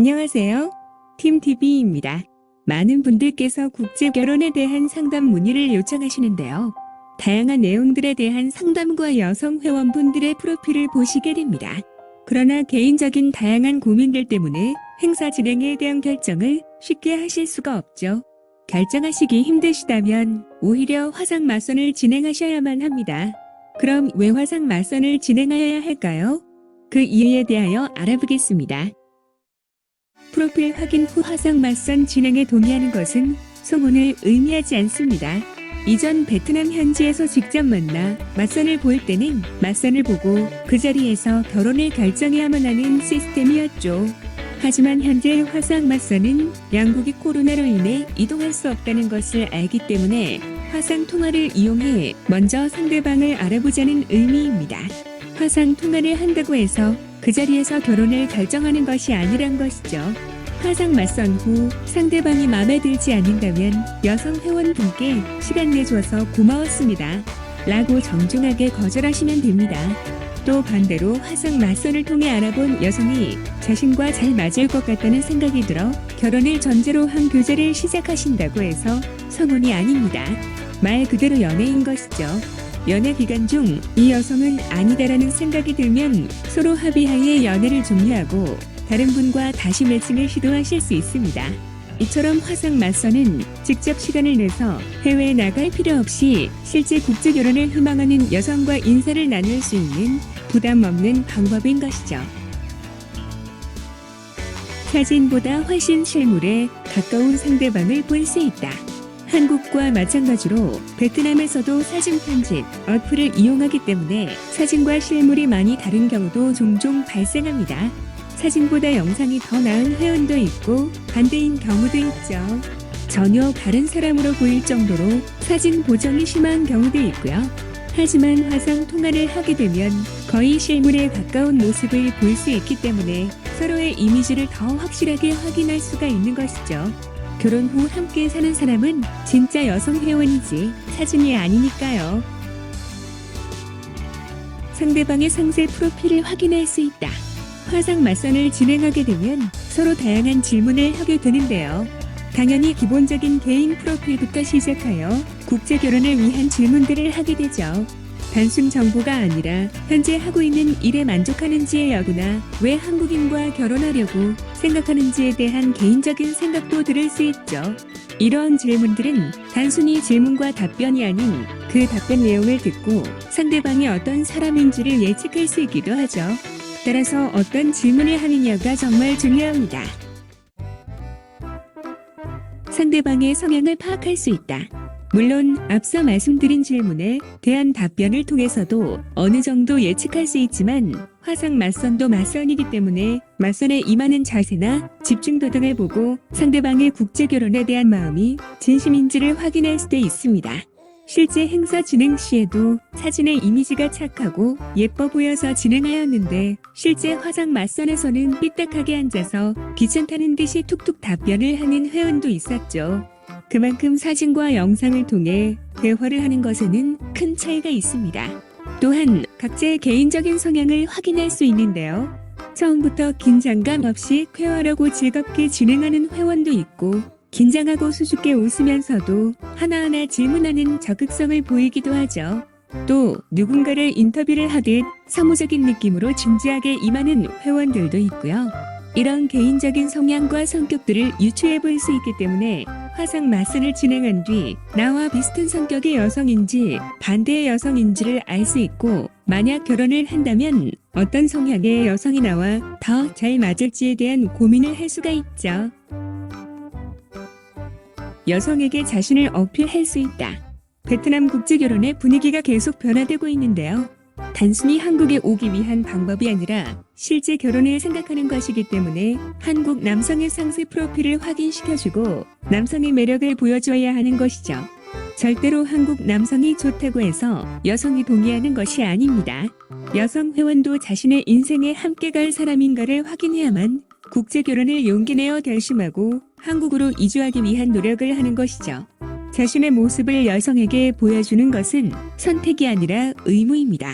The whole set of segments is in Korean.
안녕하세요. 팀TV입니다. 많은 분들께서 국제 결혼에 대한 상담 문의를 요청하시는데요. 다양한 내용들에 대한 상담과 여성 회원분들의 프로필을 보시게 됩니다. 그러나 개인적인 다양한 고민들 때문에 행사 진행에 대한 결정을 쉽게 하실 수가 없죠. 결정하시기 힘드시다면 오히려 화상 맞선을 진행하셔야만 합니다. 그럼 왜 화상 맞선을 진행하여야 할까요? 그 이유에 대하여 알아보겠습니다. 프로필 확인 후 화상 맞선 진행에 동의하는 것은 소문을 의미하지 않습니다. 이전 베트남 현지에서 직접 만나 맞선을 보일 때는 맞선을 보고 그 자리에서 결혼을 결정해야만 하는 시스템이었죠. 하지만 현재 화상 맞선은 양국이 코로나로 인해 이동할 수 없다는 것을 알기 때문에 화상 통화를 이용해 먼저 상대방을 알아보자는 의미입니다. 화상 통화를 한다고 해서 그 자리에서 결혼을 결정하는 것이 아니란 것이죠. 화상 맞선 후 상대방이 마음에 들지 않는다면 여성 회원분께 시간 내줘서 고마웠습니다 라고 정중하게 거절하시면 됩니다. 또 반대로 화상 맞선을 통해 알아본 여성이 자신과 잘 맞을 것 같다는 생각이 들어 결혼을 전제로 한 교제를 시작하신다고 해서 성혼이 아닙니다. 말 그대로 연애인 것이죠. 연애 기간 중 이 여성은 아니다라는 생각이 들면 서로 합의하에 연애를 종료하고 다른 분과 다시 매칭을 시도하실 수 있습니다. 이처럼 화상 맞선은 직접 시간을 내서 해외에 나갈 필요 없이 실제 국제 결혼을 희망하는 여성과 인사를 나눌 수 있는 부담 없는 방법인 것이죠. 사진보다 훨씬 실물에 가까운 상대방을 볼 수 있다. 한국과 마찬가지로 베트남에서도 사진 편집 어플을 이용하기 때문에 사진과 실물이 많이 다른 경우도 종종 발생합니다. 사진보다 영상이 더 나은 회원도 있고 반대인 경우도 있죠. 전혀 다른 사람으로 보일 정도로 사진 보정이 심한 경우도 있고요. 하지만 화상 통화를 하게 되면 거의 실물에 가까운 모습을 볼 수 있기 때문에 서로의 이미지를 더 확실하게 확인할 수가 있는 것이죠. 결혼 후 함께 사는 사람은 진짜 여성 회원이지 사진이 아니니까요. 상대방의 상세 프로필을 확인할 수 있다. 화상 맞선을 진행하게 되면 서로 다양한 질문을 하게 되는데요. 당연히 기본적인 개인 프로필부터 시작하여 국제 결혼을 위한 질문들을 하게 되죠. 단순 정보가 아니라 현재 하고 있는 일에 만족하는지의 여부나 왜 한국인과 결혼하려고 생각하는지에 대한 개인적인 생각도 들을 수 있죠. 이러한 질문들은 단순히 질문과 답변이 아닌 그 답변 내용을 듣고 상대방이 어떤 사람인지를 예측할 수 있기도 하죠. 따라서 어떤 질문을 하느냐가 정말 중요합니다. 상대방의 성향을 파악할 수 있다. 물론 앞서 말씀드린 질문에 대한 답변을 통해서도 어느 정도 예측할 수 있지만 화상 맞선도 맞선이기 때문에 맞선에 임하는 자세나 집중도 등을 보고 상대방의 국제 결혼에 대한 마음이 진심인지를 확인할 수도 있습니다. 실제 행사 진행 시에도 사진의 이미지가 착하고 예뻐 보여서 진행하였는데 실제 화상 맞선에서는 삐딱하게 앉아서 귀찮다는 듯이 툭툭 답변을 하는 회원도 있었죠. 그만큼 사진과 영상을 통해 대화를 하는 것에는 큰 차이가 있습니다. 또한 각자의 개인적인 성향을 확인할 수 있는데요. 처음부터 긴장감 없이 쾌활하고 즐겁게 진행하는 회원도 있고 긴장하고 수줍게 웃으면서도 하나하나 질문하는 적극성을 보이기도 하죠. 또 누군가를 인터뷰를 하듯 사무적인 느낌으로 진지하게 임하는 회원들도 있고요. 이런 개인적인 성향과 성격들을 유추해 볼 수 있기 때문에 화상 맞선을 진행한 뒤 나와 비슷한 성격의 여성인지 반대의 여성인지를 알 수 있고 만약 결혼을 한다면 어떤 성향의 여성이 나와 더 잘 맞을지에 대한 고민을 할 수가 있죠. 여성에게 자신을 어필할 수 있다. 베트남 국제결혼의 분위기가 계속 변화되고 있는데요. 단순히 한국에 오기 위한 방법이 아니라 실제 결혼을 생각하는 것이기 때문에 한국 남성의 상세 프로필을 확인시켜주고 남성의 매력을 보여줘야 하는 것이죠. 절대로 한국 남성이 좋다고 해서 여성이 동의하는 것이 아닙니다. 여성 회원도 자신의 인생에 함께 갈 사람인가를 확인해야만 국제 결혼을 용기 내어 결심하고 한국으로 이주하기 위한 노력을 하는 것이죠. 자신의 모습을 여성에게 보여주는 것은 선택이 아니라 의무입니다.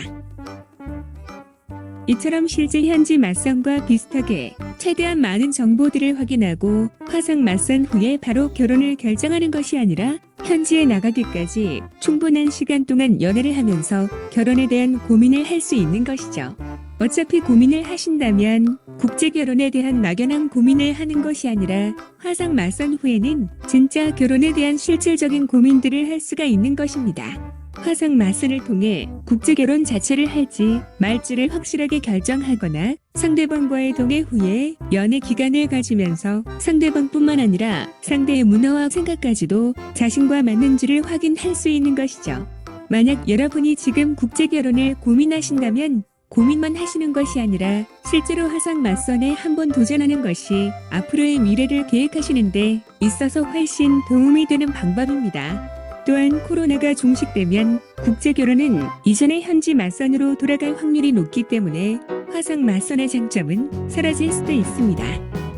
이처럼 실제 현지 맞선과 비슷하게 최대한 많은 정보들을 확인하고 화상 맞선 후에 바로 결혼을 결정하는 것이 아니라 현지에 나가기까지 충분한 시간 동안 연애를 하면서 결혼에 대한 고민을 할 수 있는 것이죠. 어차피 고민을 하신다면 국제 결혼에 대한 막연한 고민을 하는 것이 아니라 화상 맞선 후에는 진짜 결혼에 대한 실질적인 고민들을 할 수가 있는 것입니다. 화상 맞선을 통해 국제 결혼 자체를 할지 말지를 확실하게 결정하거나 상대방과의 동의 후에 연애 기간을 가지면서 상대방뿐만 아니라 상대의 문화와 생각까지도 자신과 맞는지를 확인할 수 있는 것이죠. 만약 여러분이 지금 국제 결혼을 고민하신다면 고민만 하시는 것이 아니라 실제로 화상 맞선에 한번 도전하는 것이 앞으로의 미래를 계획하시는 데 있어서 훨씬 도움이 되는 방법입니다. 또한 코로나가 종식되면 국제 결혼은 이전의 현지 맞선으로 돌아갈 확률이 높기 때문에 화상 맞선의 장점은 사라질 수도 있습니다.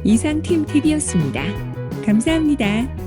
이상 팀TV였습니다. 감사합니다.